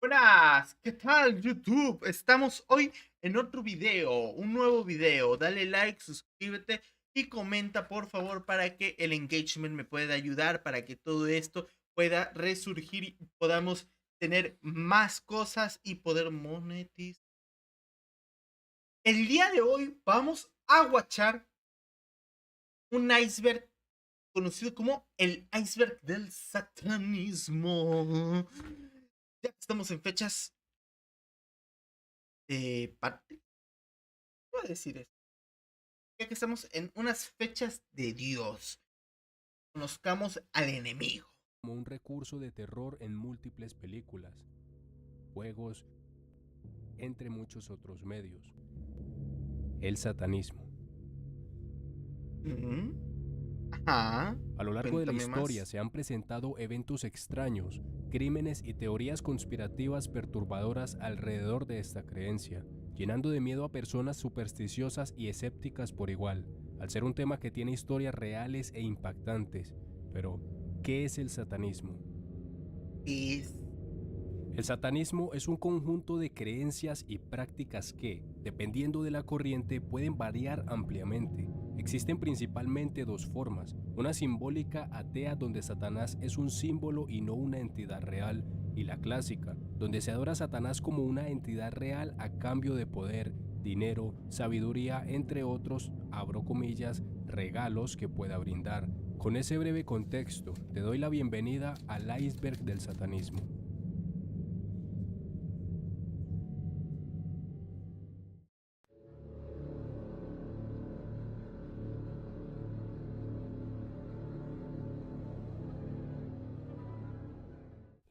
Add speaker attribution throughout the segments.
Speaker 1: Buenas, ¿qué tal YouTube? Estamos hoy en otro video, un nuevo video. Dale like, suscríbete y comenta por favor para que el engagement me pueda ayudar, para que todo esto pueda resurgir y podamos tener más cosas y poder monetizar. El día de hoy vamos a watchar un iceberg conocido como el iceberg del satanismo. Ya que estamos en fechas de parte, voy a decir esto, ya que estamos en unas fechas de Dios, conozcamos al enemigo.
Speaker 2: Como un recurso de terror en múltiples películas, juegos, entre muchos otros medios. El satanismo.
Speaker 1: Ujú. Ajá,
Speaker 2: A lo largo de la
Speaker 1: cuéntame
Speaker 2: historia
Speaker 1: más.
Speaker 2: se han presentado eventos extraños, crímenes y teorías conspirativas perturbadoras alrededor de esta creencia, llenando de miedo a personas supersticiosas y escépticas por igual, al ser un tema que tiene historias reales e impactantes. Pero, ¿qué es el satanismo?
Speaker 1: Es...
Speaker 2: El satanismo es un conjunto de creencias y prácticas que, dependiendo de la corriente, pueden variar ampliamente. Existen principalmente dos formas, una simbólica atea donde Satanás es un símbolo y no una entidad real, y la clásica, donde se adora a Satanás como una entidad real a cambio de poder, dinero, sabiduría, entre otros, abro comillas, regalos que pueda brindar. Con ese breve contexto, te doy la bienvenida al iceberg del satanismo.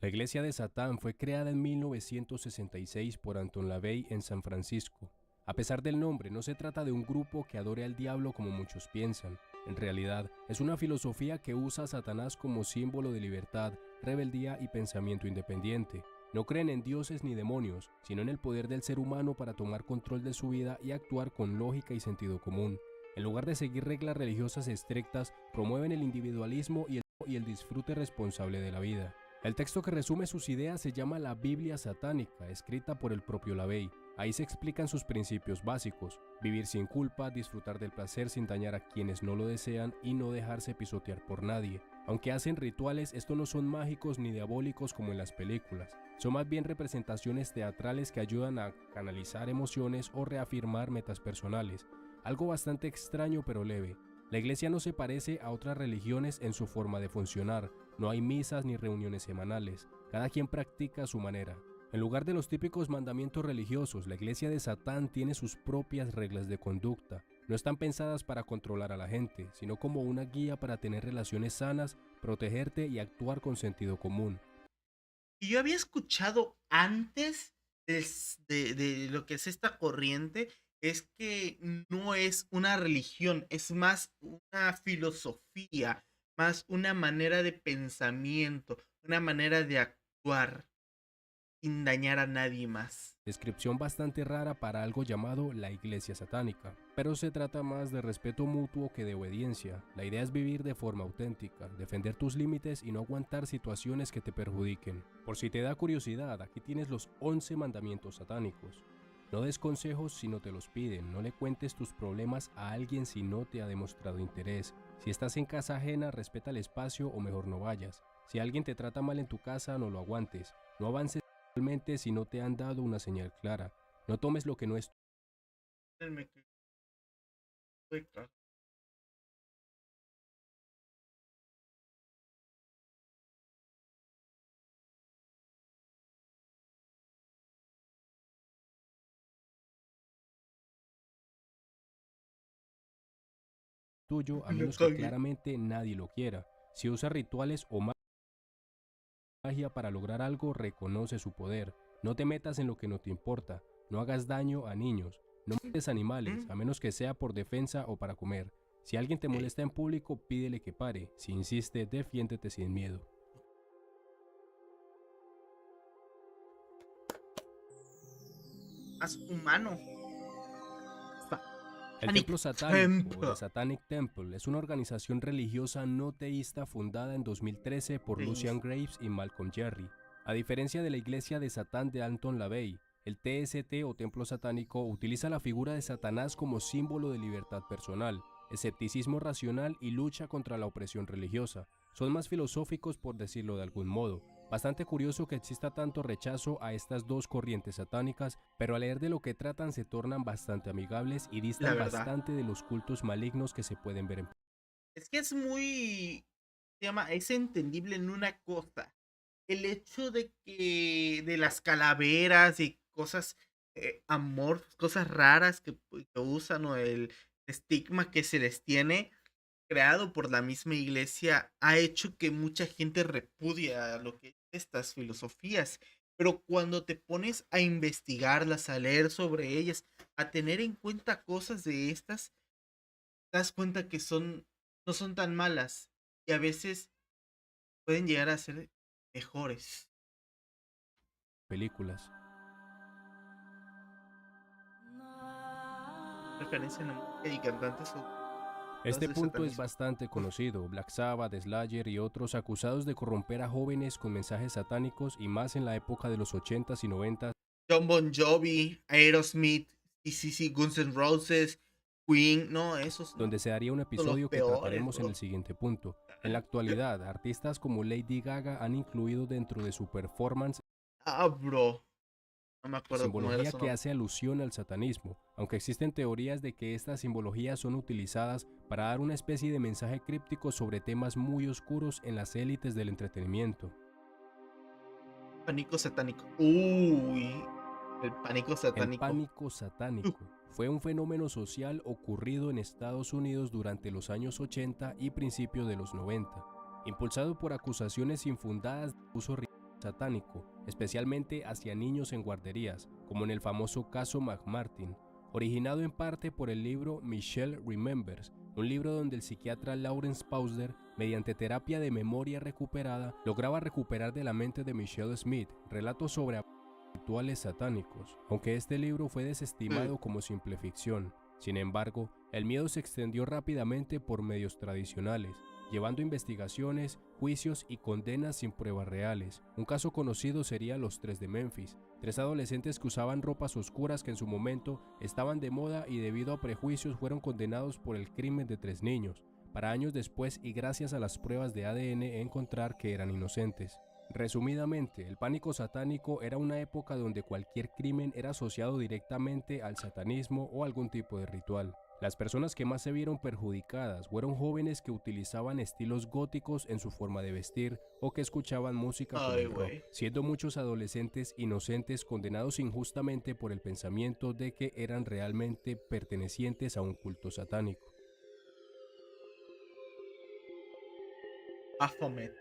Speaker 2: La Iglesia de Satán fue creada en 1966 por Anton LaVey en San Francisco. A pesar del nombre, no se trata de un grupo que adore al diablo como muchos piensan. En realidad, es una filosofía que usa a Satanás como símbolo de libertad, rebeldía y pensamiento independiente. No creen en dioses ni demonios, sino en el poder del ser humano para tomar control de su vida y actuar con lógica y sentido común. En lugar de seguir reglas religiosas estrictas, promueven el individualismo y el disfrute responsable de la vida. El texto que resume sus ideas se llama la Biblia satánica, escrita por el propio LaVey. Ahí se explican sus principios básicos: vivir sin culpa, disfrutar del placer sin dañar a quienes no lo desean y no dejarse pisotear por nadie. Aunque hacen rituales, estos no son mágicos ni diabólicos como en las películas. Son más bien representaciones teatrales que ayudan a canalizar emociones o reafirmar metas personales. Algo bastante extraño pero leve. La iglesia no se parece a otras religiones en su forma de funcionar. No hay misas ni reuniones semanales. Cada quien practica a su manera. En lugar de los típicos mandamientos religiosos, la iglesia de Satán tiene sus propias reglas de conducta. No están pensadas para controlar a la gente, sino como una guía para tener relaciones sanas, protegerte y actuar con sentido común.
Speaker 1: Y yo había escuchado antes de lo que es esta corriente, es que no es una religión, es más una filosofía, más una manera de pensamiento, una manera de actuar sin dañar a nadie más.
Speaker 2: Descripción bastante rara para algo llamado la iglesia satánica, pero se trata más de respeto mutuo que de obediencia. La idea es vivir de forma auténtica, defender tus límites y no aguantar situaciones que te perjudiquen. Por si te da curiosidad, aquí tienes los 11 mandamientos satánicos. No des consejos si no te los piden, no le cuentes tus problemas a alguien si no te ha demostrado interés. Si estás en casa ajena, respeta el espacio o mejor no vayas. Si alguien te trata mal en tu casa, no lo aguantes. No avances si no te han dado una señal clara. No tomes lo que no es
Speaker 1: Espérenme que estoy
Speaker 2: tuyo a
Speaker 1: lo
Speaker 2: menos que
Speaker 1: cagué.
Speaker 2: claramente nadie lo quiera. Si usa rituales o magia para lograr algo, reconoce su poder. No te metas en lo que no te importa. No hagas daño a niños. No mates animales,
Speaker 1: Mm,
Speaker 2: a menos que sea por defensa o para comer. Si alguien te
Speaker 1: ok.
Speaker 2: molesta en público, pídele que pare. Si insiste, defiéndete sin miedo.
Speaker 1: Más humano.
Speaker 2: El
Speaker 1: Panic
Speaker 2: Templo Satánico o The
Speaker 1: Temple.
Speaker 2: Satanic Temple es una organización religiosa no teísta fundada en 2013 por Lucian
Speaker 1: Teísta.
Speaker 2: Graves y Malcolm Jerry. A diferencia de la iglesia de Satán de Anton LaVey, el TST o templo satánico utiliza la figura de Satanás como símbolo de libertad personal, escepticismo racional y lucha contra la opresión religiosa. Son más filosóficos, por decirlo de algún modo. Bastante curioso que exista tanto rechazo a estas dos corrientes satánicas, pero al leer de lo que tratan se tornan bastante amigables y
Speaker 1: La
Speaker 2: distan
Speaker 1: verdad.
Speaker 2: bastante de los cultos malignos que se pueden ver en...
Speaker 1: Es que es muy, se llama, es entendible en una cosa. El hecho de que de las calaveras y cosas amorfas, cosas raras que usan o el estigma que se les tiene creado por la misma iglesia ha hecho que mucha gente repudia lo que es estas filosofías. Pero cuando te pones a investigarlas, a leer sobre ellas, a tener en cuenta cosas de estas, te das cuenta que no son tan malas y a veces pueden llegar a ser mejores.
Speaker 2: películas.
Speaker 1: Referencia en la música y cantantes o
Speaker 2: Este
Speaker 1: del
Speaker 2: punto es
Speaker 1: satanismo.
Speaker 2: bastante
Speaker 1: Uf,
Speaker 2: conocido. Black Sabbath, Slayer y otros acusados de corromper a jóvenes con mensajes satánicos y más en la época de los 80s y 90s,
Speaker 1: John Bon Jovi, Aerosmith, CC Guns N' Roses, Queen, no, esos no,
Speaker 2: donde se daría un
Speaker 1: son los
Speaker 2: episodio que
Speaker 1: peores,
Speaker 2: trataremos en el
Speaker 1: bro.
Speaker 2: siguiente punto. En la actualidad, artistas como Lady Gaga han incluido dentro de su performance
Speaker 1: Ah, bro, no me acuerdo cómo era
Speaker 2: simbología
Speaker 1: su
Speaker 2: que
Speaker 1: nombre.
Speaker 2: hace alusión al satanismo, aunque existen teorías de que estas simbologías son utilizadas para dar una especie de mensaje críptico sobre temas muy oscuros en las élites del entretenimiento.
Speaker 1: Pánico satánico. Uy, el pánico
Speaker 2: El
Speaker 1: satánico.
Speaker 2: pánico
Speaker 1: Uh,
Speaker 2: satánico fue un fenómeno social ocurrido en Estados Unidos durante los años 80 y principios de los 90, impulsado por acusaciones infundadas de uso ritual satánico, especialmente hacia niños en guarderías, como en el famoso caso McMartin, originado en parte por el libro Michelle Remembers, un libro donde el psiquiatra Lawrence Pausder, mediante terapia de memoria recuperada, lograba recuperar de la mente de Michelle Smith relatos sobre rituales satánicos, aunque este libro fue
Speaker 1: uh,
Speaker 2: desestimado como simple ficción. Sin embargo, el miedo se extendió rápidamente por medios tradicionales, llevando investigaciones, juicios y condenas sin pruebas reales. Un caso conocido sería los tres de Memphis, tres adolescentes que usaban ropas oscuras que en su momento estaban de moda y debido a prejuicios fueron condenados por el crimen de tres niños, para años después y gracias a las pruebas de ADN encontrar que eran inocentes. Resumidamente, el pánico satánico era una época donde cualquier crimen era asociado directamente al satanismo o algún tipo de ritual. Las personas que más se vieron perjudicadas fueron jóvenes que utilizaban estilos góticos en su forma de vestir o que escuchaban música como
Speaker 1: ay,
Speaker 2: el rock,
Speaker 1: güey.
Speaker 2: siendo muchos adolescentes inocentes condenados injustamente por el pensamiento de que eran realmente pertenecientes a un culto satánico.
Speaker 1: Baphomet.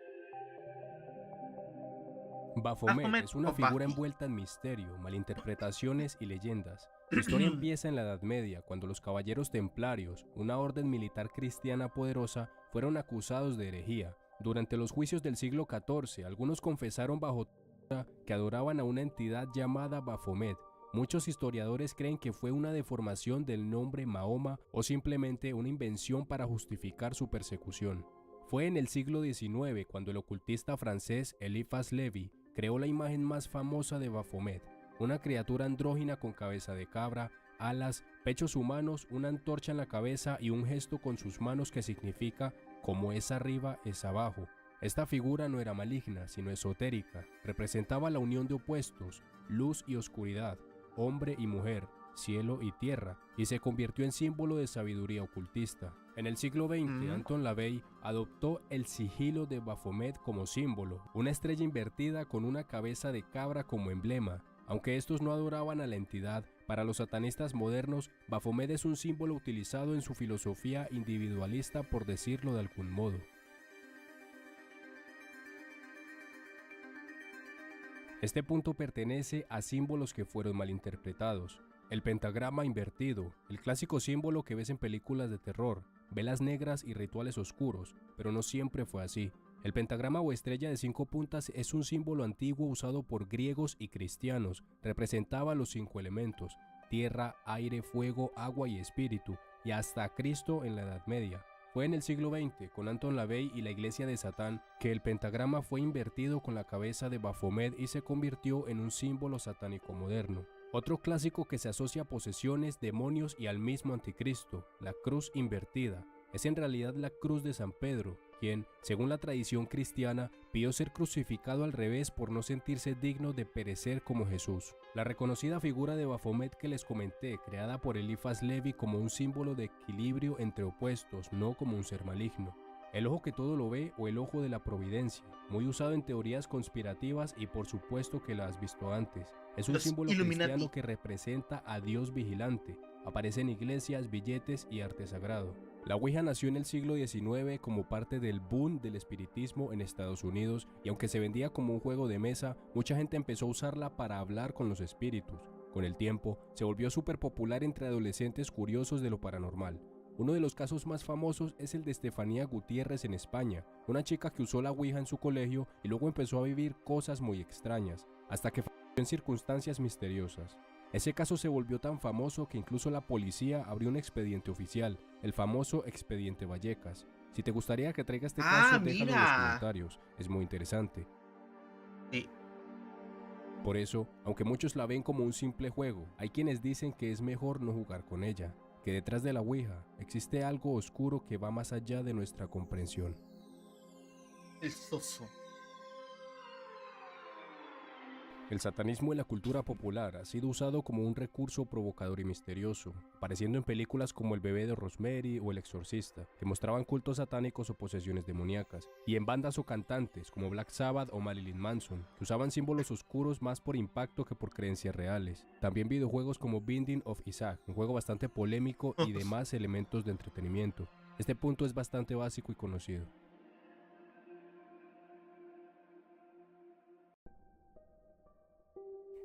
Speaker 2: Baphomet
Speaker 1: Baphomet
Speaker 2: es una
Speaker 1: o
Speaker 2: figura
Speaker 1: Buffy.
Speaker 2: envuelta en misterio, malinterpretaciones y leyendas. Su historia empieza en la Edad Media, cuando los caballeros templarios, una orden militar cristiana poderosa, fueron acusados de herejía. Durante los juicios del siglo XIV, algunos confesaron bajo tortura que adoraban a una entidad llamada Baphomet. Muchos historiadores creen que fue una deformación del nombre Mahoma o simplemente una invención para justificar su persecución. Fue en el siglo XIX cuando el ocultista francés Eliphas Lévy creó la imagen más famosa de Baphomet, una criatura andrógina con cabeza de cabra, alas, pechos humanos, una antorcha en la cabeza y un gesto con sus manos que significa como es arriba es abajo. Esta figura no era maligna, sino esotérica, representaba la unión de opuestos, luz y oscuridad, hombre y mujer, cielo y tierra, y se convirtió en símbolo de sabiduría ocultista. En el siglo XX,
Speaker 1: Mm,
Speaker 2: Anton LaVey adoptó el sigilo de Baphomet como símbolo, una estrella invertida con una cabeza de cabra como emblema. Aunque estos no adoraban a la entidad, para los satanistas modernos, Baphomet es un símbolo utilizado en su filosofía individualista, por decirlo de algún modo. Este punto pertenece a símbolos que fueron malinterpretados. El pentagrama invertido, el clásico símbolo que ves en películas de terror, velas negras y rituales oscuros, pero no siempre fue así. El pentagrama o estrella de 5 puntas es un símbolo antiguo usado por griegos y cristianos. Representaba los 5 elementos: tierra, aire, fuego, agua y espíritu, y hasta a Cristo en la Edad Media. Fue en el siglo XX, con Anton LaVey y la Iglesia de Satán, que el pentagrama fue invertido con la cabeza de Baphomet y se convirtió en un símbolo satánico moderno. Otro clásico que se asocia a posesiones, demonios y al mismo anticristo, la cruz invertida. Es en realidad la cruz de San Pedro, quien, según la tradición cristiana, pidió ser crucificado al revés por no sentirse digno de perecer como Jesús. La reconocida figura de Baphomet que les comenté, creada por Eliphas Levi como un símbolo de equilibrio entre opuestos, no como un ser maligno. El ojo que todo lo ve o el ojo de la providencia, muy usado en teorías conspirativas y por supuesto que la has visto antes. Es un
Speaker 1: Los
Speaker 2: símbolo
Speaker 1: Illuminati.
Speaker 2: cristiano que representa a Dios vigilante. Aparece en iglesias, billetes y arte sagrado. La Ouija nació en el siglo XIX como parte del boom del espiritismo en Estados Unidos y aunque se vendía como un juego de mesa, mucha gente empezó a usarla para hablar con los espíritus. Con el tiempo, se volvió súper popular entre adolescentes curiosos de lo paranormal. Uno de los casos más famosos es el de Estefanía Gutiérrez en España, una chica que usó la Ouija en su colegio y luego empezó a vivir cosas muy extrañas, hasta que falleció en circunstancias misteriosas. Ese caso se volvió tan famoso que incluso la policía abrió un expediente oficial, el famoso Expediente Vallecas. Si te gustaría que traiga este caso, déjalo en los
Speaker 1: Mira.
Speaker 2: comentarios, es muy interesante.
Speaker 1: Sí.
Speaker 2: Por eso, aunque muchos la ven como un simple juego, hay quienes dicen que es mejor no jugar con ella, que detrás de la Ouija existe algo oscuro que va más allá de nuestra comprensión.
Speaker 1: El soso.
Speaker 2: El satanismo en la cultura popular ha sido usado como un recurso provocador y misterioso, apareciendo en películas como El bebé de Rosemary o El exorcista, que mostraban cultos satánicos o posesiones demoníacas, y en bandas o cantantes como Black Sabbath o Marilyn Manson, que usaban símbolos oscuros más por impacto que por creencias reales. También videojuegos como Binding of Isaac, un juego bastante polémico y demás elementos de entretenimiento. Este punto es bastante básico y conocido.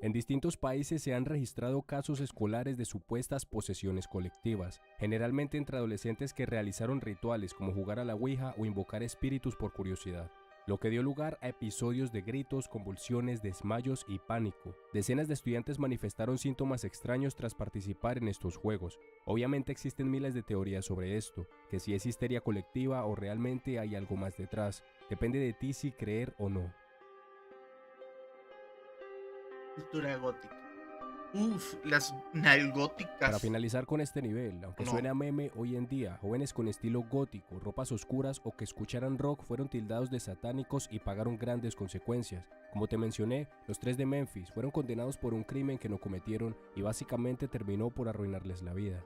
Speaker 2: En distintos países se han registrado casos escolares de supuestas posesiones colectivas, generalmente entre adolescentes que realizaron rituales como jugar a la Ouija o invocar espíritus por curiosidad, lo que dio lugar a episodios de gritos, convulsiones, desmayos y pánico. Decenas de estudiantes manifestaron síntomas extraños tras participar en estos juegos. Obviamente existen miles de teorías sobre esto, que si es histeria colectiva o realmente hay algo más detrás. Depende de ti si creer o no.
Speaker 1: Cultura gótica. Uf, las nalgóticas.
Speaker 2: Para finalizar con este nivel, aunque
Speaker 1: No.
Speaker 2: suene a meme, hoy en día, jóvenes con estilo gótico, ropas oscuras o que escucharan rock fueron tildados de satánicos y pagaron grandes consecuencias. Como te mencioné, los 3 de Memphis fueron condenados por un crimen que no cometieron y básicamente terminó por arruinarles la vida.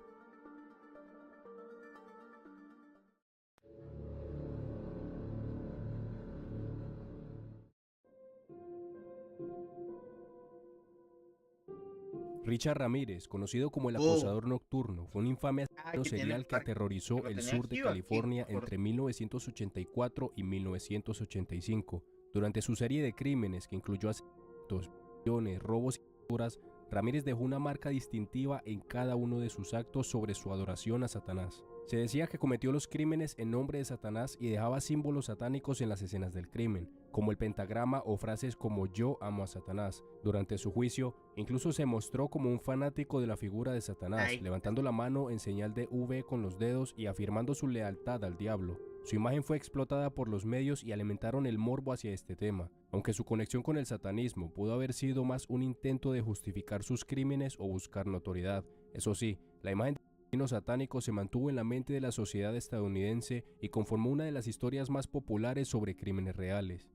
Speaker 2: Richard Ramírez, conocido como el acosador nocturno, fue un infame asesino
Speaker 1: que tiene
Speaker 2: serial que aterrorizó
Speaker 1: lo
Speaker 2: el
Speaker 1: tenía
Speaker 2: sur de
Speaker 1: aquí,
Speaker 2: California
Speaker 1: aquí,
Speaker 2: entre 1984 y 1985. Durante su serie de crímenes que incluyó asesinatos, violaciones, robos y torturas, Ramírez dejó una marca distintiva en cada uno de sus actos sobre su adoración a Satanás. Se decía que cometió los crímenes en nombre de Satanás y dejaba símbolos satánicos en las escenas del crimen, como el pentagrama o frases como "yo amo a Satanás". Durante su juicio, incluso se mostró como un fanático de la figura de Satanás, levantando la mano en señal de V con los dedos y afirmando su lealtad al diablo. Su imagen fue explotada por los medios y alimentaron el morbo hacia este tema, aunque su conexión con el satanismo pudo haber sido más un intento de justificar sus crímenes o buscar notoriedad. Eso sí, la imagen del asesino satánico se mantuvo en la mente de la sociedad estadounidense y conformó una de las historias más populares sobre crímenes reales.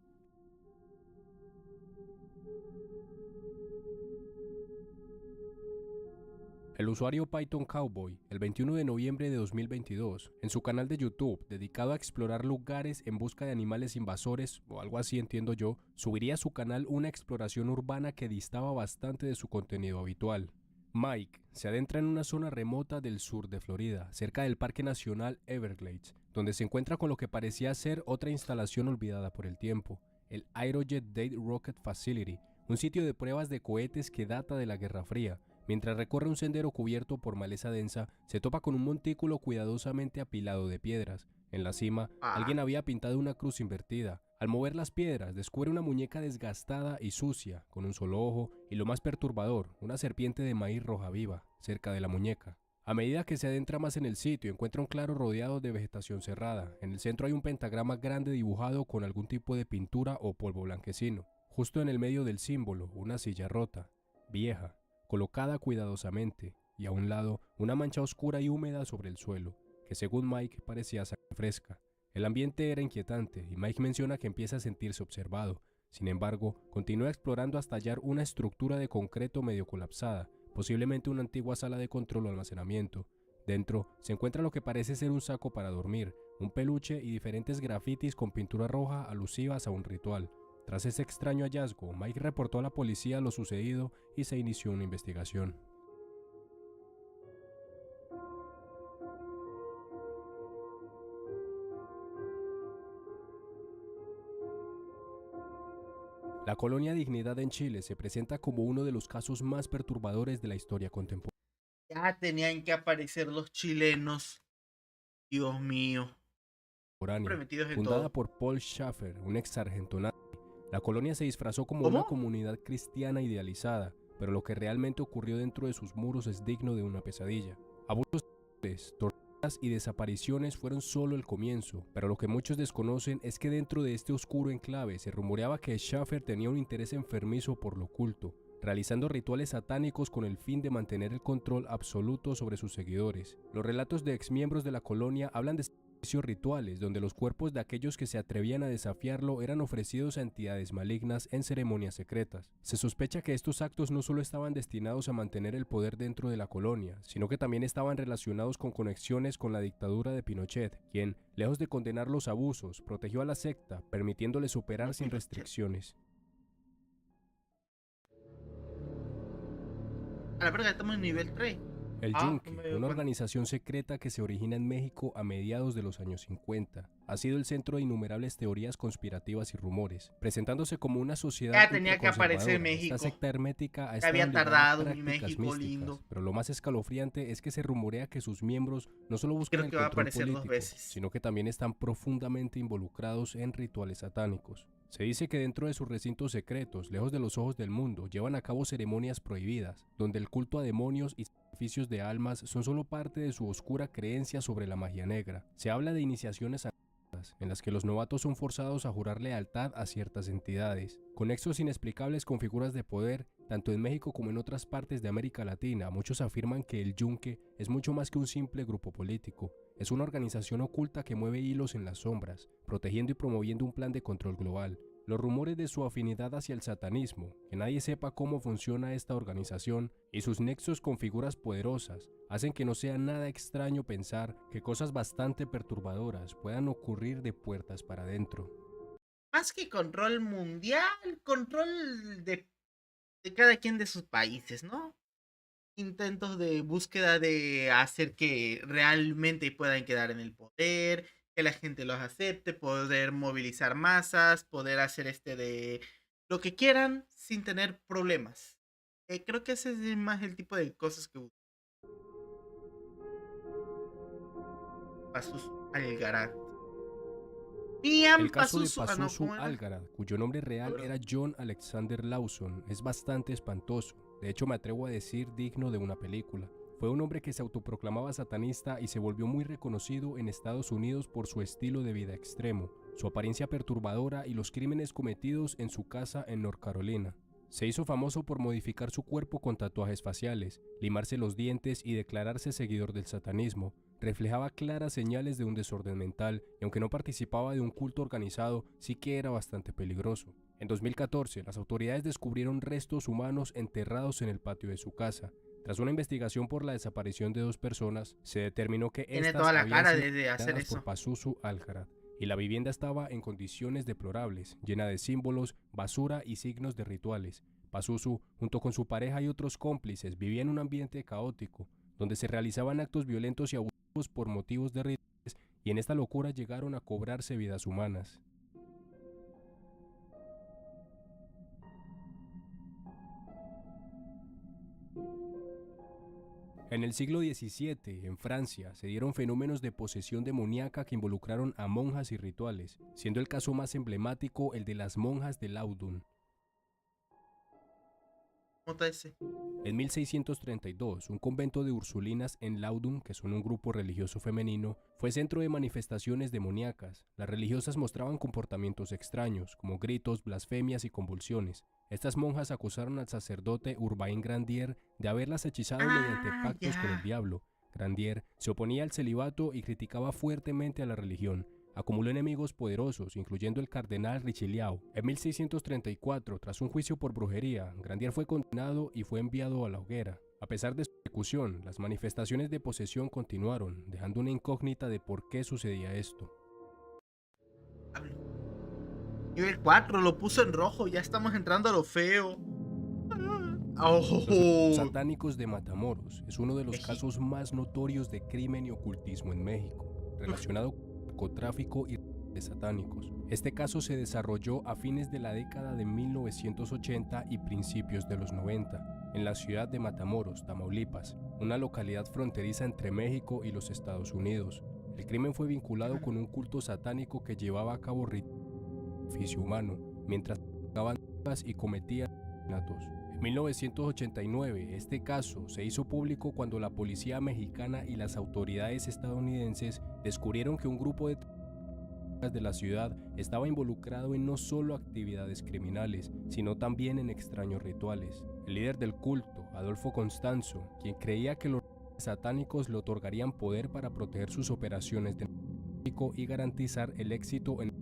Speaker 2: El usuario Python Cowboy, el 21 de noviembre de 2022, en su canal de YouTube dedicado a explorar lugares en busca de animales invasores, o algo así entiendo yo, subiría a su canal una exploración urbana que distaba bastante de su contenido habitual. Mike se adentra en una zona remota del sur de Florida, cerca del Parque Nacional Everglades, donde se encuentra con lo que parecía ser otra instalación olvidada por el tiempo, el Aerojet Date Rocket Facility, un sitio de pruebas de cohetes que data de la Guerra Fría. Mientras recorre un sendero cubierto por maleza densa, se topa con un montículo cuidadosamente apilado de piedras. En la cima, alguien había pintado una cruz invertida. Al mover las piedras, descubre una muñeca desgastada y sucia, con un solo ojo, y lo más perturbador, una serpiente de maíz roja viva, cerca de la muñeca. A medida que se adentra más en el sitio, encuentra un claro rodeado de vegetación cerrada. En el centro hay un pentagrama grande dibujado con algún tipo de pintura o polvo blanquecino. Justo en el medio del símbolo, una silla rota, vieja, colocada cuidadosamente, y a un lado, una mancha oscura y húmeda sobre el suelo, que según Mike parecía sangre fresca. El ambiente era inquietante, y Mike menciona que empieza a sentirse observado. Sin embargo, continúa explorando hasta hallar una estructura de concreto medio colapsada, posiblemente una antigua sala de control o almacenamiento. Dentro se encuentra lo que parece ser un saco para dormir, un peluche y diferentes grafitis con pintura roja alusivas a un ritual. Tras ese extraño hallazgo, Mike reportó a la policía lo sucedido y se inició una investigación. La colonia Dignidad en Chile se presenta como uno de los casos más perturbadores de la historia contemporánea.
Speaker 1: Ya tenían que aparecer los chilenos. Dios mío. Prometidos en
Speaker 2: Fundada
Speaker 1: todo.
Speaker 2: por Paul Schaeffer, un ex sargento nazi, la colonia se disfrazó como una
Speaker 1: ¿Cómo?
Speaker 2: comunidad cristiana idealizada, pero lo que realmente ocurrió dentro de sus muros es digno de una pesadilla. Abusos sexuales, torturas y desapariciones fueron solo el comienzo, pero lo que muchos desconocen es que dentro de este oscuro enclave se rumoreaba que Schaeffer tenía un interés enfermizo por lo oculto, realizando rituales satánicos con el fin de mantener el control absoluto sobre sus seguidores. Los relatos de exmiembros de la colonia hablan de rituales donde los cuerpos de aquellos que se atrevían a desafiarlo eran ofrecidos a entidades malignas en ceremonias secretas. Se sospecha que estos actos no solo estaban destinados a mantener el poder dentro de la colonia, sino que también estaban relacionados con conexiones con la dictadura de Pinochet, quien, lejos de condenar los abusos, protegió a la secta, permitiéndoles operar sin restricciones.
Speaker 1: A la verga, estamos en nivel 3.
Speaker 2: El
Speaker 1: No
Speaker 2: Yunque,
Speaker 1: me doy
Speaker 2: una
Speaker 1: cuenta.
Speaker 2: organización secreta que se origina en México a mediados de los años 50, ha sido el centro de innumerables teorías conspirativas y rumores, presentándose como una sociedad
Speaker 1: Ya tenía que aparecer
Speaker 2: ultraconservadora. Esta
Speaker 1: México.
Speaker 2: secta hermética ha
Speaker 1: Ya
Speaker 2: estado
Speaker 1: había
Speaker 2: ligada a
Speaker 1: tardado mi
Speaker 2: prácticas
Speaker 1: México
Speaker 2: místicas,
Speaker 1: lindo.
Speaker 2: pero lo más escalofriante es que se rumorea que sus miembros no solo buscan
Speaker 1: Creo
Speaker 2: el
Speaker 1: que va a
Speaker 2: control
Speaker 1: aparecer 2
Speaker 2: político,
Speaker 1: veces.
Speaker 2: sino que también están profundamente involucrados en rituales satánicos. Se dice que dentro de sus recintos secretos, lejos de los ojos del mundo, llevan a cabo ceremonias prohibidas, donde el culto a demonios y sacrificios de almas son solo parte de su oscura creencia sobre la magia negra. Se habla de iniciaciones en las que los novatos son forzados a jurar lealtad a ciertas entidades. Con nexos inexplicables con figuras de poder, tanto en México como en otras partes de América Latina, muchos afirman que el Yunque es mucho más que un simple grupo político. Es una organización oculta que mueve hilos en las sombras, protegiendo y promoviendo un plan de control global. Los rumores de su afinidad hacia el satanismo, que nadie sepa cómo funciona esta organización, y sus nexos con figuras poderosas, hacen que no sea nada extraño pensar que cosas bastante perturbadoras puedan ocurrir de puertas para adentro.
Speaker 1: Más que control mundial, control de cada quien de sus países, ¿no? Intentos de búsqueda de hacer que realmente puedan quedar en el poder, que la gente los acepte, poder movilizar masas, poder hacer de lo que quieran sin tener problemas. Creo que ese es más el tipo de cosas que busca Pazuzu Algarat.
Speaker 2: El caso de
Speaker 1: Pazuzu, ah, no,
Speaker 2: Pazuzu
Speaker 1: ¿cómo era?
Speaker 2: Algarad, cuyo nombre real era John Alexander Lawson, es bastante espantoso. De hecho, me atrevo a decir digno de una película. Fue un hombre que se autoproclamaba satanista y se volvió muy reconocido en Estados Unidos por su estilo de vida extremo, su apariencia perturbadora y los crímenes cometidos en su casa en North Carolina. Se hizo famoso por modificar su cuerpo con tatuajes faciales, limarse los dientes y declararse seguidor del satanismo. Reflejaba claras señales de un desorden mental y aunque no participaba de un culto organizado, sí que era bastante peligroso. En 2014, las autoridades descubrieron restos humanos enterrados en el patio de su casa. Tras una investigación por la desaparición de 2 personas, se determinó que
Speaker 1: Tiene
Speaker 2: estas
Speaker 1: toda la
Speaker 2: habían
Speaker 1: cara
Speaker 2: sido
Speaker 1: de hacer
Speaker 2: asesinadas por
Speaker 1: eso.
Speaker 2: Pazuzu Algarad, y la vivienda estaba en condiciones deplorables, llena de símbolos, basura y signos de rituales. Pazuzu, junto con su pareja y otros cómplices, vivía en un ambiente caótico, donde se realizaban actos violentos y abusivos por motivos de rituales, y en esta locura llegaron a cobrarse vidas humanas. En el siglo XVII, en Francia, se dieron fenómenos de posesión demoníaca que involucraron a monjas y rituales, siendo el caso más emblemático el de las monjas de Laudun.
Speaker 1: ¿Cómo está ese?
Speaker 2: En 1632, un convento de ursulinas en Laudun, que son un grupo religioso femenino, fue centro de manifestaciones demoníacas. Las religiosas mostraban comportamientos extraños, como gritos, blasfemias y convulsiones. Estas monjas acusaron al sacerdote Urbain Grandier de haberlas hechizado mediante
Speaker 1: Ah,
Speaker 2: pactos con el
Speaker 1: ya.
Speaker 2: diablo. Grandier se oponía al celibato y criticaba fuertemente a la religión. Acumuló enemigos poderosos, incluyendo el cardenal Richelieu. En 1634, tras un juicio por brujería, Grandier fue condenado y fue enviado a la hoguera. A pesar de su ejecución, las manifestaciones de posesión continuaron, dejando una incógnita de por qué sucedía esto.
Speaker 1: Nivel 4, lo puso en rojo, ya estamos entrando a lo feo.
Speaker 2: Los
Speaker 1: Oh,
Speaker 2: satánicos de Matamoros es uno de los
Speaker 1: México.
Speaker 2: casos más notorios de crimen y ocultismo en México, relacionado con el narcotráfico y de satánicos. Este caso se desarrolló a fines de la década de 1980 y principios de los 90, en la ciudad de Matamoros, Tamaulipas, una localidad fronteriza entre México y los Estados Unidos. El crimen fue vinculado con un culto satánico que llevaba a cabo sacrificio humano, mientras sacaban drogas y cometían asesinatos. En 1989, este caso se hizo público cuando la policía mexicana y las autoridades estadounidenses descubrieron que un grupo de la ciudad estaba involucrado en no solo actividades criminales, sino también en extraños rituales. El líder del culto, Adolfo Constanzo, quien creía que los satánicos le otorgarían poder para proteger sus operaciones de narcotráfico y garantizar el éxito en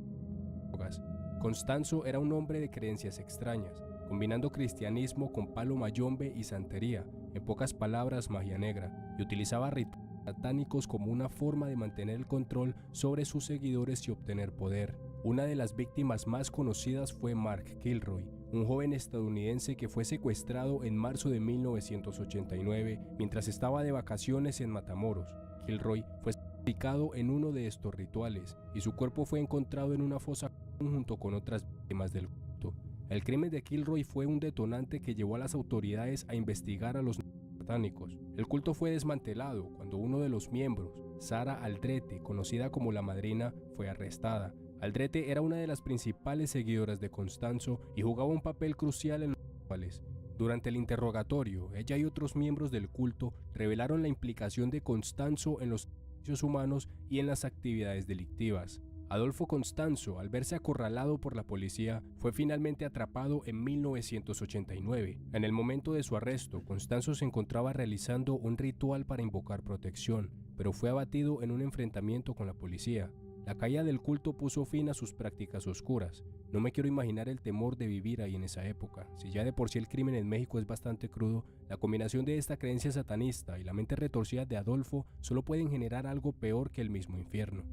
Speaker 2: drogas. Constanzo era un hombre de creencias extrañas, combinando cristianismo con palo mayombe y santería, en pocas palabras magia negra, y utilizaba rituales satánicos como una forma de mantener el control sobre sus seguidores y obtener poder. Una de las víctimas más conocidas fue Mark Kilroy, un joven estadounidense que fue secuestrado en marzo de 1989 mientras estaba de vacaciones en Matamoros. Kilroy fue sacrificado en uno de estos rituales y su cuerpo fue encontrado en una fosa junto con otras víctimas del culto. El crimen de Kilroy fue un detonante que llevó a las autoridades a investigar a los satánicos. El culto fue desmantelado cuando uno de los miembros, Sara Aldrete, conocida como la Madrina, fue arrestada. Aldrete era una de las principales seguidoras de Constanzo y jugaba un papel crucial en los rituales. Durante el interrogatorio, ella y otros miembros del culto revelaron la implicación de Constanzo en los sacrificios humanos y en las actividades delictivas. Adolfo Constanzo, al verse acorralado por la policía, fue finalmente atrapado en 1989. En el momento de su arresto, Constanzo se encontraba realizando un ritual para invocar protección, pero fue abatido en un enfrentamiento con la policía. La caída del culto puso fin a sus prácticas oscuras. No me quiero imaginar el temor de vivir ahí en esa época. Si ya de por sí el crimen en México es bastante crudo, la combinación de esta creencia satanista y la mente retorcida de Adolfo solo pueden generar algo peor que el mismo infierno.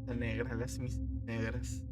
Speaker 1: La negra, las misas negras.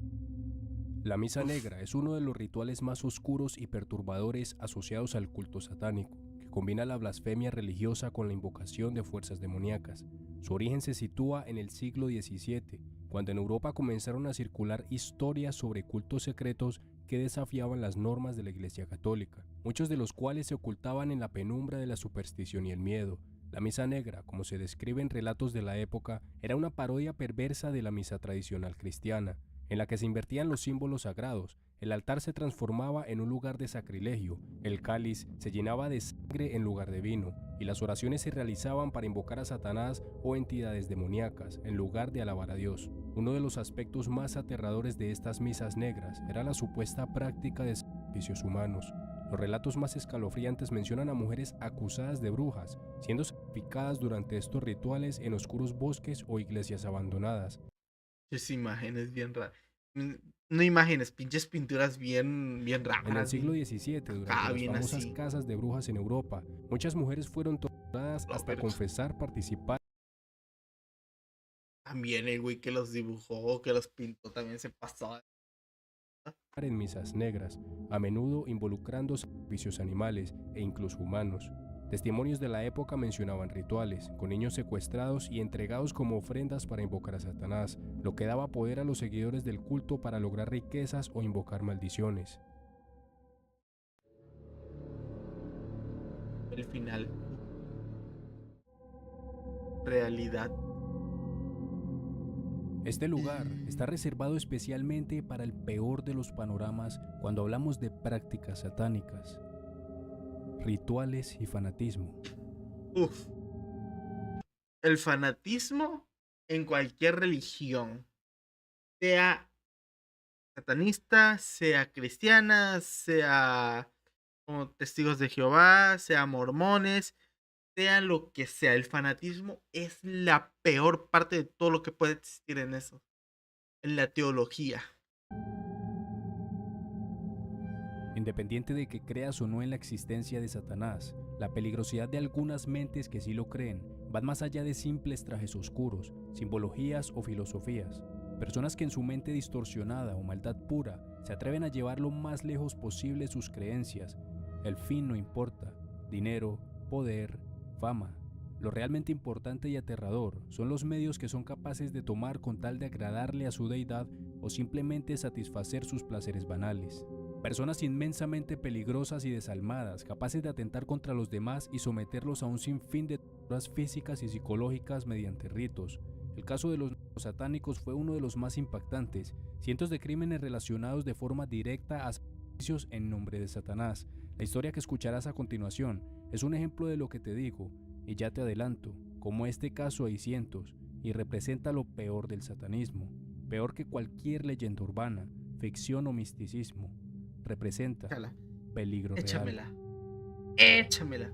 Speaker 2: La misa
Speaker 1: Uf.
Speaker 2: negra es uno de los rituales más oscuros y perturbadores asociados al culto satánico, que combina la blasfemia religiosa con la invocación de fuerzas demoníacas. Su origen se sitúa en el siglo XVII, cuando en Europa comenzaron a circular historias sobre cultos secretos que desafiaban las normas de la Iglesia Católica, muchos de los cuales se ocultaban en la penumbra de la superstición y el miedo. La misa negra, como se describe en relatos de la época, era una parodia perversa de la misa tradicional cristiana, en la que se invertían los símbolos sagrados. El altar se transformaba en un lugar de sacrilegio, el cáliz se llenaba de sangre en lugar de vino, y las oraciones se realizaban para invocar a Satanás o entidades demoníacas, en lugar de alabar a Dios. Uno de los aspectos más aterradores de estas misas negras era la supuesta práctica de sacrificios humanos. Los relatos más escalofriantes mencionan a mujeres acusadas de brujas, siendo sacrificadas durante estos rituales en oscuros bosques o iglesias abandonadas.
Speaker 1: Esas imágenes bien raras. No imágenes, pinches pinturas bien
Speaker 2: En el
Speaker 1: raras,
Speaker 2: siglo
Speaker 1: bien
Speaker 2: XVII, durante
Speaker 1: acá,
Speaker 2: las
Speaker 1: bien
Speaker 2: famosas
Speaker 1: así.
Speaker 2: casas de brujas en Europa, muchas mujeres fueron torturadas
Speaker 1: La
Speaker 2: hasta
Speaker 1: verga.
Speaker 2: confesar participar
Speaker 1: También el güey que los dibujó, que los pintó, también se pasó.
Speaker 2: en misas negras, a menudo involucrando sacrificios animales e incluso humanos. Testimonios de la época mencionaban rituales, con niños secuestrados y entregados como ofrendas para invocar a Satanás, lo que daba poder a los seguidores del culto para lograr riquezas o invocar maldiciones.
Speaker 1: El final, realidad.
Speaker 2: Este lugar está reservado especialmente para el peor de los panoramas cuando hablamos de prácticas satánicas, rituales y fanatismo.
Speaker 1: Uf, el fanatismo en cualquier religión, sea satanista, sea cristiana, sea como testigos de Jehová, sea mormones, sea lo que sea, el fanatismo es la peor parte de todo lo que puede existir en eso, en la teología.
Speaker 2: Independiente de que creas o no en la existencia de Satanás, la peligrosidad de algunas mentes que sí lo creen van más allá de simples trajes oscuros, simbologías o filosofías. Personas que en su mente distorsionada o maldad pura se atreven a llevar lo más lejos posible sus creencias. El fin no importa: dinero, poder, fama. Lo realmente importante y aterrador son los medios que son capaces de tomar con tal de agradarle a su deidad o simplemente satisfacer sus placeres banales. Personas inmensamente peligrosas y desalmadas, capaces de atentar contra los demás y someterlos a un sinfín de torturas físicas y psicológicas mediante ritos. El caso de los satánicos fue uno de los más impactantes. Cientos de crímenes relacionados de forma directa a sacrificios en nombre de Satanás. La historia que escucharás a continuación es un ejemplo de lo que te digo, y ya te adelanto, como este caso hay cientos, y representa lo peor del satanismo, peor que cualquier leyenda urbana, ficción o misticismo. Representa
Speaker 1: Échala,
Speaker 2: peligro real.
Speaker 1: échamela, échamela.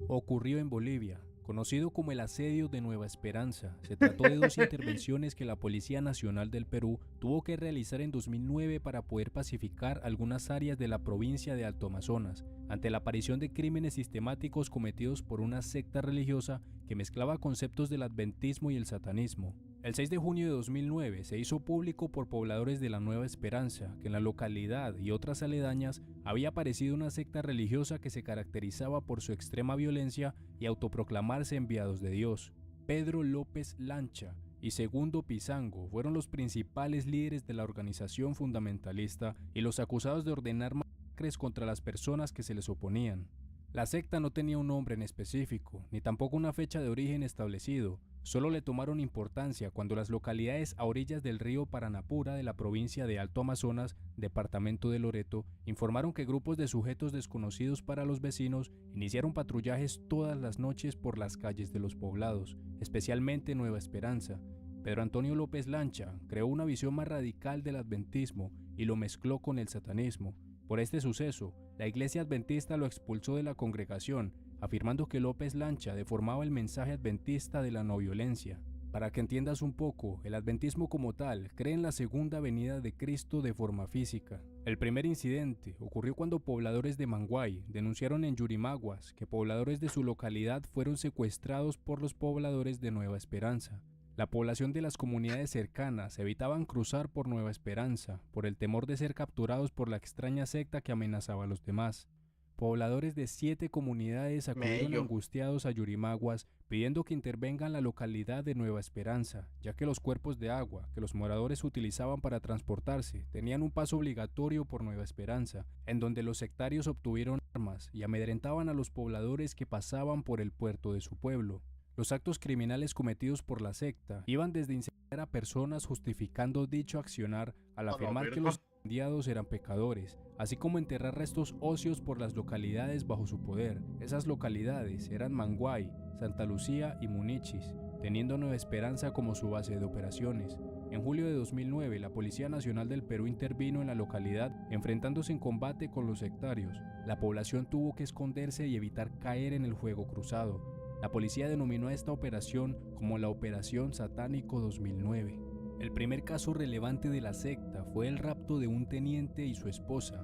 Speaker 2: Ocurrió en Bolivia, conocido como el Asedio de Nueva Esperanza. Se trató de dos intervenciones que la Policía Nacional del Perú tuvo que realizar en 2009 para poder pacificar algunas áreas de la provincia de Alto Amazonas, ante la aparición de crímenes sistemáticos cometidos por una secta religiosa que mezclaba conceptos del adventismo y el satanismo. El 6 de junio de 2009 se hizo público por pobladores de la Nueva Esperanza que en la localidad y otras aledañas había aparecido una secta religiosa que se caracterizaba por su extrema violencia y autoproclamarse enviados de Dios. Pedro López Lancha y Segundo Pizango fueron los principales líderes de la organización fundamentalista y los acusados de ordenar masacres contra las personas que se les oponían. La secta no tenía un nombre en específico, ni tampoco una fecha de origen establecido. Solo le tomaron importancia cuando las localidades a orillas del río Paranapura de la provincia de Alto Amazonas, departamento de Loreto, informaron que grupos de sujetos desconocidos para los vecinos iniciaron patrullajes todas las noches por las calles de los poblados, especialmente Nueva Esperanza. Pedro Antonio López Lancha creó una visión más radical del adventismo y lo mezcló con el satanismo. Por este suceso, la iglesia adventista lo expulsó de la congregación, afirmando que López Lancha deformaba el mensaje adventista de la no violencia. Para que entiendas un poco, el adventismo como tal cree en la segunda venida de Cristo de forma física. El primer incidente ocurrió cuando pobladores de Manguay denunciaron en Yurimaguas que pobladores de su localidad fueron secuestrados por los pobladores de Nueva Esperanza. La población de las comunidades cercanas evitaban cruzar por Nueva Esperanza por el temor de ser capturados por la extraña secta que amenazaba a los demás. Pobladores de 7 comunidades acudieron angustiados a Yurimaguas pidiendo que intervengan la localidad de Nueva Esperanza, ya que los cuerpos de agua que los moradores utilizaban para transportarse tenían un paso obligatorio por Nueva Esperanza, en donde los sectarios obtuvieron armas y amedrentaban a los pobladores que pasaban por el puerto de su pueblo. Los actos criminales cometidos por la secta iban desde incendiar a personas justificando dicho accionar al afirmar que los incendiados eran pecadores, así como enterrar restos óseos por las localidades bajo su poder. Esas localidades eran Manguay, Santa Lucía y Munichis, teniendo Nueva Esperanza como su base de operaciones. En julio de 2009, la Policía Nacional del Perú intervino en la localidad, enfrentándose en combate con los sectarios. La población tuvo que esconderse y evitar caer en el fuego cruzado. La policía denominó a esta operación como la Operación Satánico 2009. El primer caso relevante de la secta fue el rapto de un teniente y su esposa.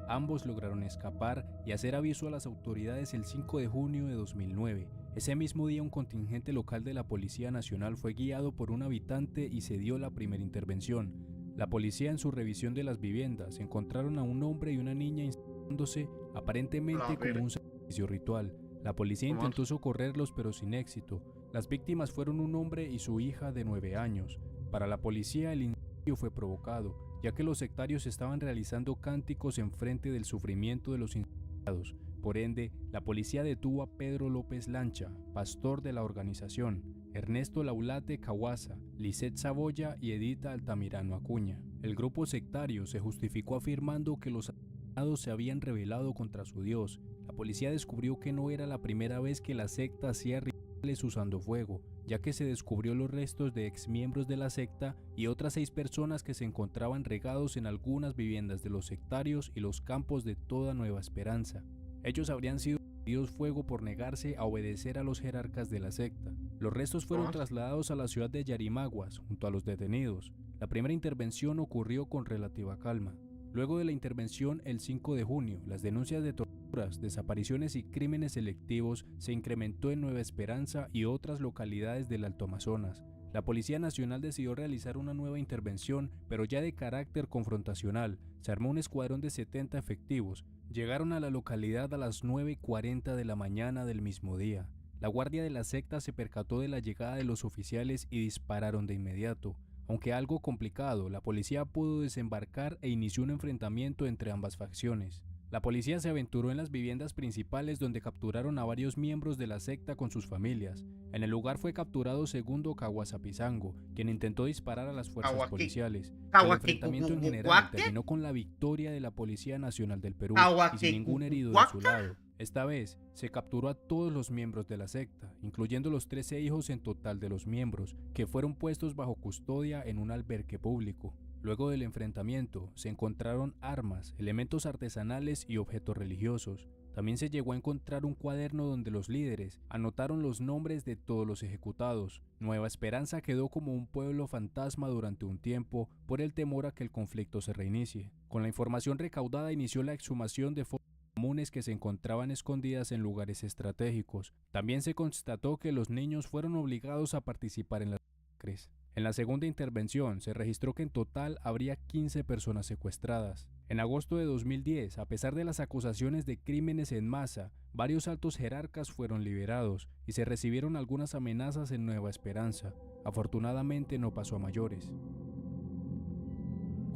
Speaker 2: Ambos lograron escapar y hacer aviso a las autoridades el 5 de junio de 2009. Ese mismo día un contingente local de la Policía Nacional fue guiado por un habitante y se dio la primera intervención. La policía en su revisión de las viviendas encontraron a un hombre y una niña instalándose aparentemente como un sacrificio ritual. La policía intentó socorrerlos pero sin éxito. Las víctimas fueron un hombre y su hija de 9 años. Para la policía el incendio fue provocado, ya que los sectarios estaban realizando cánticos en frente del sufrimiento de los incendiados. Por ende, la policía detuvo a Pedro López Lancha, pastor de la organización, Ernesto Laulate Cawasa, Lisette Saboya y Edita Altamirano Acuña. El grupo sectario se justificó afirmando que los asesinados se habían rebelado contra su Dios. La policía descubrió que no era la primera vez que la secta hacía rituales usando fuego, ya que se descubrió los restos de exmiembros de la secta y otras 6 personas que se encontraban regados en algunas viviendas de los sectarios y los campos de toda Nueva Esperanza. Ellos habrían sido prendidos fuego por negarse a obedecer a los jerarcas de la secta. Los restos fueron trasladados a la ciudad de Yarimaguas, junto a los detenidos. La primera intervención ocurrió con relativa calma. Luego de la intervención, el 5 de junio, las denuncias de torturas, desapariciones y crímenes selectivos se incrementó en Nueva Esperanza y otras localidades del Alto Amazonas. La Policía Nacional decidió realizar una nueva intervención, pero ya de carácter confrontacional. Se armó un escuadrón de 70 efectivos. Llegaron a la localidad a las 9:40 de la mañana del mismo día. La guardia de la secta se percató de la llegada de los oficiales y dispararon de inmediato. Aunque algo complicado, la policía pudo desembarcar e inició un enfrentamiento entre ambas facciones. La policía se aventuró en las viviendas principales donde capturaron a varios miembros de la secta con sus familias. En el lugar fue capturado Segundo Caguasapizango, quien intentó disparar a las fuerzas policiales. El enfrentamiento en general terminó con la victoria de la Policía Nacional del Perú y sin ningún herido de su lado. Esta vez se capturó a todos los miembros de la secta, incluyendo los 13 hijos en total de los miembros, que fueron puestos bajo custodia en un albergue público. Luego del enfrentamiento, se encontraron armas, elementos artesanales y objetos religiosos. También se llegó a encontrar un cuaderno donde los líderes anotaron los nombres de todos los ejecutados. Nueva Esperanza quedó como un pueblo fantasma durante un tiempo por el temor a que el conflicto se reinicie. Con la información recaudada inició la exhumación de fosas comunes que se encontraban escondidas en lugares estratégicos. También se constató que los niños fueron obligados a participar en las masacres. En la segunda intervención se registró que en total habría 15 personas secuestradas. En agosto de 2010, a pesar de las acusaciones de crímenes en masa, varios altos jerarcas fueron liberados y se recibieron algunas amenazas en Nueva Esperanza. Afortunadamente no pasó a mayores.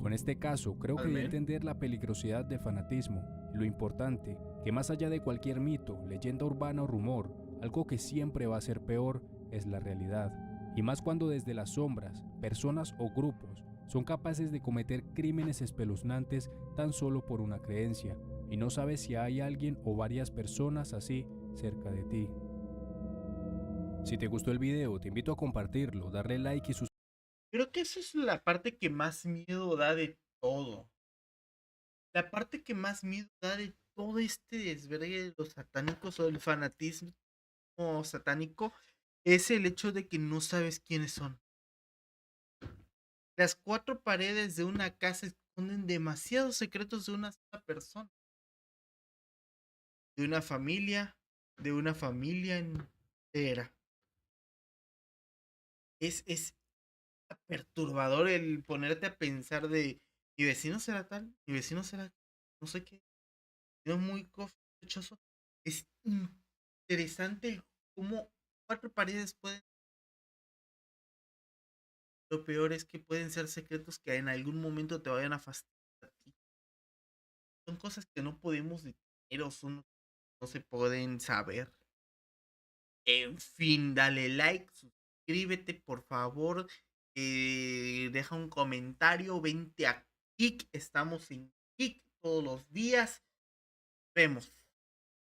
Speaker 2: Con este caso, creo que di a entender la peligrosidad del fanatismo y lo importante, que más allá de cualquier mito, leyenda urbana o rumor, algo que siempre va a ser peor es la realidad. Y más cuando desde las sombras, personas o grupos son capaces de cometer crímenes espeluznantes tan solo por una creencia, y no sabes si hay alguien o varias personas así cerca de ti. Si te gustó el video, te invito a compartirlo, darle like y suscribirte.
Speaker 1: Creo que esa es la parte que más miedo da de todo. La parte que más miedo da de todo este desvergue de los satánicos o el fanatismo satánico es el hecho de que no sabes quiénes son. Las 4 paredes de una casa esconden demasiados secretos de una sola persona, de una familia entera. Es perturbador el ponerte a pensar de mi vecino será tal, mi vecino será no sé qué. No es muy sospechoso. Es interesante el cómo 4 paredes pueden. Lo peor es que pueden ser secretos que en algún momento te vayan a fastidiar a ti. Son cosas que no podemos detener o no se pueden saber. En fin, dale like, suscríbete por favor, deja un comentario, vente a Kik, estamos en Kik todos los días. Vemos.